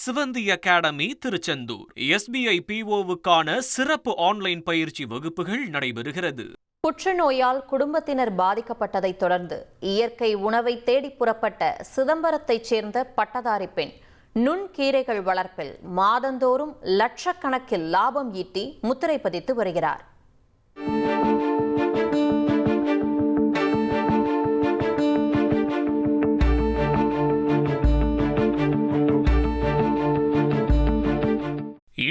சிவந்தி academy Tiruchendur SBI POவுக்கான சிறப்பு online பயிற்சி வகுப்புகள் நடைபெறுகிறது. புற்றுநோயால் குடும்பத்தினர் பாதிக்கப்பட்டதைத் தொடர்ந்து இயற்கை உணவை தேடி புறப்பட்ட சிதம்பரத்தைச் சேர்ந்த பட்டதாரி பெண் நுண்கீரைகள் வளர்ப்பில் மாதந்தோறும் லட்சக்கணக்கில் லாபம் ஈட்டி முத்திரை பதித்து வருகிறார்.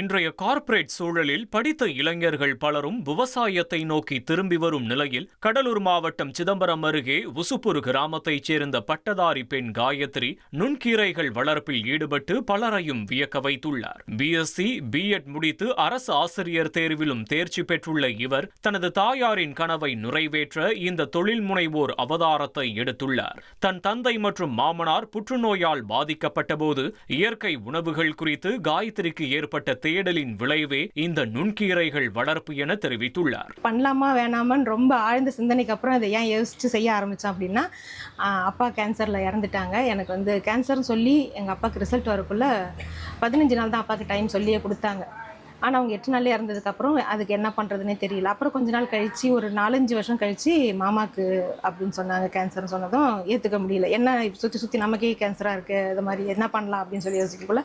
இன்றைய கார்ப்பரேட் சூழலில் படித்த இளைஞர்கள் பலரும் விவசாயத்தை நோக்கி திரும்பி வரும் நிலையில் கடலூர் மாவட்டம் சிதம்பரம் அருகே உசுப்பூர் கிராமத்தைச் சேர்ந்த பட்டதாரி பெண் காயத்ரி நுண்கீரைகள் வளர்ப்பில் ஈடுபட்டு பலரையும் வியக்க வைத்துள்ளார். BSc B.Ed முடித்து அரசு ஆசிரியர் தேர்விலும் தேர்ச்சி பெற்றுள்ள இவர் தனது தாயாரின் கனவை நிறைவேற்ற இந்த தொழில் முனைவோர் அவதாரத்தை எடுத்துள்ளார். தன் தந்தை மற்றும் மாமனார் புற்றுநோயால் பாதிக்கப்பட்ட போது இயற்கை உணவுகள் குறித்து காயத்ரிக்கு ஏற்பட்ட தேடலின் விளைவே இந்த நுண்கீரைகள் வளர்ப்பு என தெரிவித்துள்ளார். பண்ணலாமா வேணாமான்னு ரொம்ப ஆழ்ந்த சிந்தனைக்கு அப்புறம் அதை ஏன் யோசிச்சு செய்ய ஆரம்பித்தேன் அப்படின்னா, அப்பா கேன்சரில் இறந்துட்டாங்க. எனக்கு கேன்சர்னு சொல்லி எங்கள் அப்பாவுக்கு ரிசல்ட் வரக்குள்ள 15 நாள் தான் அப்பாவுக்கு டைம் சொல்லியே கொடுத்தாங்க. ஆனால் அவங்க 8 நாள்லேயே இறந்ததுக்கப்புறம் அதுக்கு என்ன பண்ணுறதுனே தெரியல. அப்புறம் கொஞ்ச நாள் கழித்து ஒரு 4-5 வருஷம் கழித்து மாமாவுக்கு அப்படின்னு சொன்னாங்க. கேன்சர்னு சொன்னதும் ஏற்றுக்க முடியல. என்ன சுற்றி நமக்கே கேன்சராக இருக்குது, இது மாதிரி என்ன பண்ணலாம் அப்படின்னு சொல்லி யோசிக்கக்குள்ள,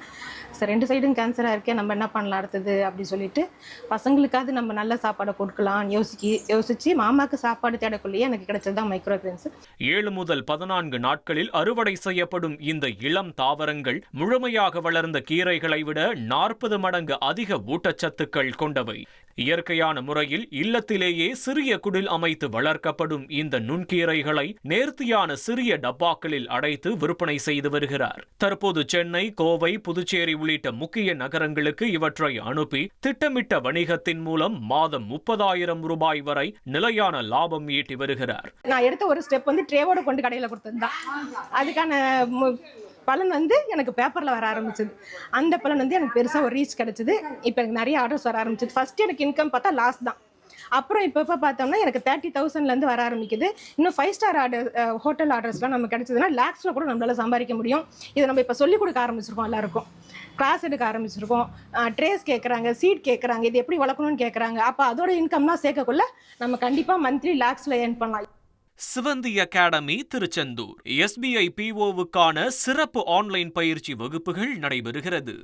சார் 2 சைடும் கேன்சராக இருக்கே, நம்ம என்ன பண்ணலாம் அடுத்தது அப்படின்னு சொல்லிட்டு பசங்களுக்காவது நம்ம நல்ல சாப்பாடை கொடுக்கலாம் யோசித்து மாமாவுக்கு சாப்பாடு தேடக்குள்ளேயே எனக்கு கிடைச்சது தான் மைக்ரோ கிரெயின்ஸ். 7 முதல் 14 நாட்களில் அறுவடை செய்யப்படும் இந்த இளம் தாவரங்கள் முழுமையாக வளர்ந்த கீரைகளை விட 40 மடங்கு அதிக ஊட்டச்சத்துக்கள் கொண்டவை. இயற்கையான முறையில் இல்லத்திலேயே சிறிய குடில் அமைத்து வளர்க்கப்படும் இந்த நுண்கீரைகளை நேர்த்தியான சிறிய டப்பாக்களில் அடைத்து விற்பனை செய்து வருகிறார். தற்போது சென்னை, கோவை, புதுச்சேரி உள்ளிட்ட முக்கிய நகரங்களுக்கு இவற்றை அனுப்பி திட்டமிட்ட வணிகத்தின் மூலம் மாதம் 30,000 ரூபாய் வரை நிலையான லாபம் ஈட்டி வருகிறார். நான் எடுத்த ஒரு ஸ்டெப் ட்ரேவோட கொண்டு கடையில் கொடுத்ததுதான். அதுக்கான பலன் எனக்கு பேப்பரில் வர ஆரம்பிச்சது. அந்த பலன் எனக்கு பெருசாக ஒரு ரீச் கிடச்சிது. இப்போ எனக்கு நிறைய ஆர்டர்ஸ் வர ஆரம்பிச்சது. ஃபஸ்ட்டு எனக்கு இன்கம் பார்த்தா லாஸ் தான். அப்புறம் இப்போ பார்த்தோம்னா எனக்கு 30,000லேருந்து வர ஆரம்பிக்குது. இன்னும் 5 ஸ்டார் ஆர்டர், ஹோட்டல் ஆர்டர்ஸ்லாம் நமக்கு கிடைச்சதுன்னா லேக்ஸில் கூட நம்மளால் சம்பாதிக்க முடியும். இதை நம்ம இப்போ சொல்லிக் கொடுக்க ஆரம்பிச்சிருக்கோம். எல்லாருக்கும் கிளாஸ் எடுக்க ஆரம்பிச்சிருக்கோம். ட்ரேஸ் கேட்குறாங்க, சீட் கேட்குறாங்க, இது எப்படி வளர்க்கணும்னு கேட்குறாங்க. அப்போ அதோட இன்கம்லாம் சேர்க்கக்குள்ள நம்ம கண்டிப்பாக மந்த்லி லேக்ஸில் ஏர்ன் பண்ணலாம். சிவந்தி அகாடமி திருச்செந்தூர் SBI POவுக்கான சிறப்பு ஆன்லைன் பயிற்சி வகுப்புகள் நடைபெறுகிறது.